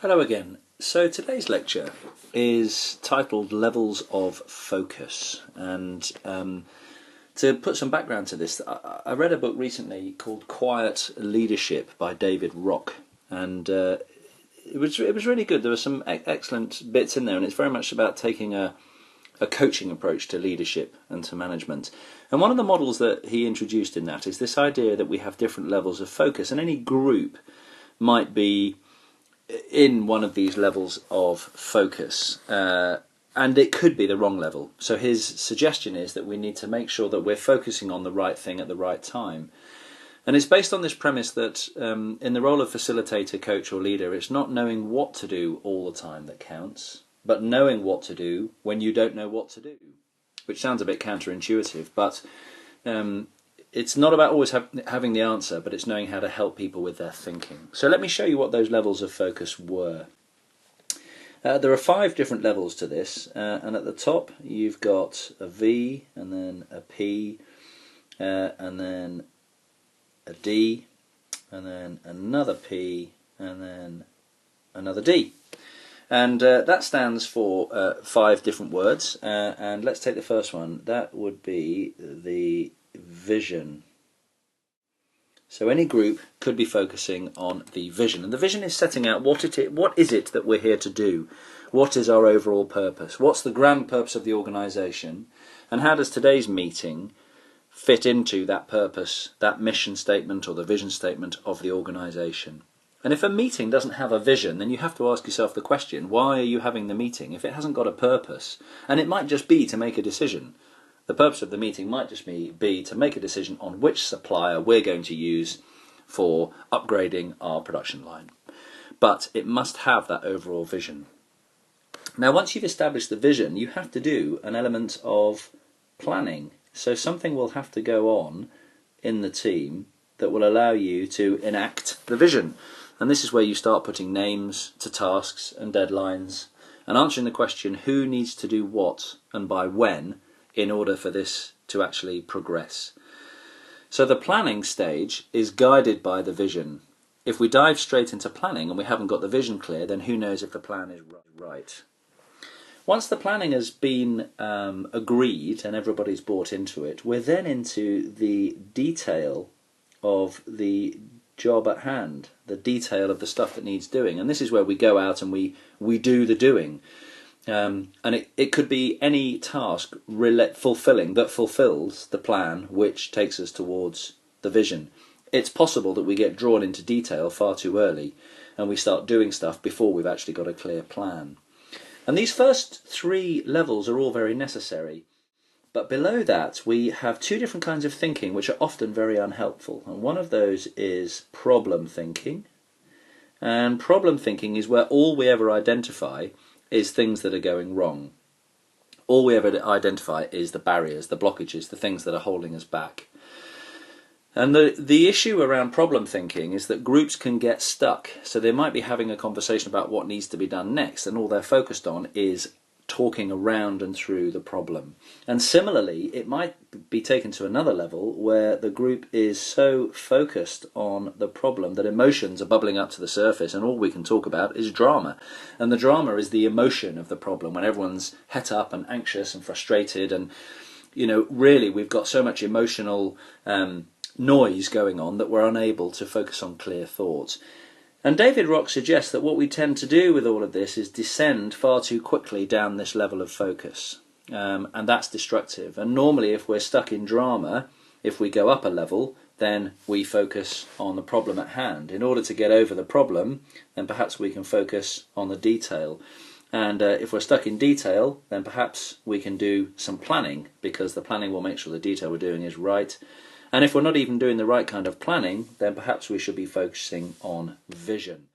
Hello again. So today's lecture is titled Levels of Focus, and to put some background to this, I read a book recently called Quiet Leadership by David Rock, and it was really good. There were some excellent bits in there, and it's very much about taking a coaching approach to leadership and to management. And one of the models that he introduced in that is this idea that we have different levels of focus, and any group might be in one of these levels of focus, and it could be the wrong level. So his suggestion is that we need to make sure that we're focusing on the right thing at the right time. And it's based on this premise that in the role of facilitator, coach or leader, it's not knowing what to do all the time that counts, but knowing what to do when you don't know what to do, which sounds a bit counterintuitive, but it's not about always having the answer, but it's knowing how to help people with their thinking. So let me show you what those levels of focus were. There are 5 different levels to this, and at the top you've got a V, and then a P, and then a D, and then another P, and then another D. And that stands for 5 different words, and let's take the first one. That would be the vision. So any group could be focusing on the vision, and the vision is setting out what is it that we're here to do, what is our overall purpose, what's the grand purpose of the organisation, and how does today's meeting fit into that purpose, that mission statement or the vision statement of the organisation. And if a meeting doesn't have a vision, then you have to ask yourself the question, why are you having the meeting if it hasn't got a purpose? And it might just be to make a decision. The purpose of the meeting might just be to make a decision on which supplier we're going to use for upgrading our production line. But it must have that overall vision. Now, once you've established the vision, you have to do an element of planning. So something will have to go on in the team that will allow you to enact the vision. And this is where you start putting names to tasks and deadlines and answering the question, who needs to do what and by when, in order for this to actually progress. So the planning stage is guided by the vision. If we dive straight into planning and we haven't got the vision clear, then who knows if the plan is right. Once the planning has been agreed and everybody's bought into it, we're then into the detail of the job at hand, the detail of the stuff that needs doing. And this is where we go out and we do the doing. And it could be any task that fulfills the plan which takes us towards the vision. It's possible that we get drawn into detail far too early and we start doing stuff before we've actually got a clear plan. And these first 3 levels are all very necessary. But below that we have 2 different kinds of thinking which are often very unhelpful. And one of those is problem thinking. And problem thinking is where all we ever identify is things that are going wrong. All we ever identify is the barriers, the blockages, the things that are holding us back. And the issue around problem thinking is that groups can get stuck. So they might be having a conversation about what needs to be done next, and all they're focused on is talking around and through the problem. And similarly, it might be taken to another level where the group is so focused on the problem that emotions are bubbling up to the surface and all we can talk about is drama. And the drama is the emotion of the problem when everyone's het up and anxious and frustrated, and really we've got so much emotional noise going on that we're unable to focus on clear thoughts. And David Rock suggests that what we tend to do with all of this is descend far too quickly down this level of focus, and that's destructive. And normally if we're stuck in drama, if we go up a level, then we focus on the problem at hand. In order to get over the problem, then perhaps we can focus on the detail. And if we're stuck in detail, then perhaps we can do some planning, because the planning will make sure the detail we're doing is right. And if we're not even doing the right kind of planning, then perhaps we should be focusing on vision.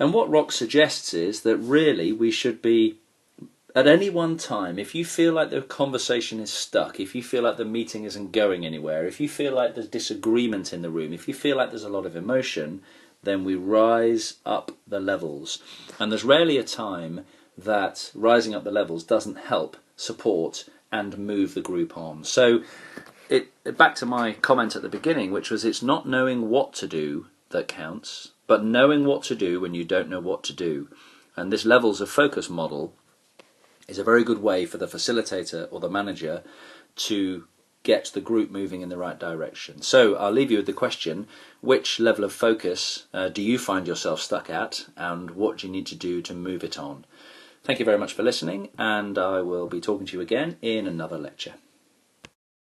And what Rock suggests is that really we should be, at any one time, if you feel like the conversation is stuck, if you feel like the meeting isn't going anywhere, if you feel like there's disagreement in the room, if you feel like there's a lot of emotion, then we rise up the levels. And there's rarely a time that rising up the levels doesn't help, support, and move the group on. So back to my comment at the beginning, which was it's not knowing what to do that counts, but knowing what to do when you don't know what to do. And this levels of focus model is a very good way for the facilitator or the manager to get the group moving in the right direction. So I'll leave you with the question, which level of focus do you find yourself stuck at, and what do you need to do to move it on? Thank you very much for listening, and I will be talking to you again in another lecture.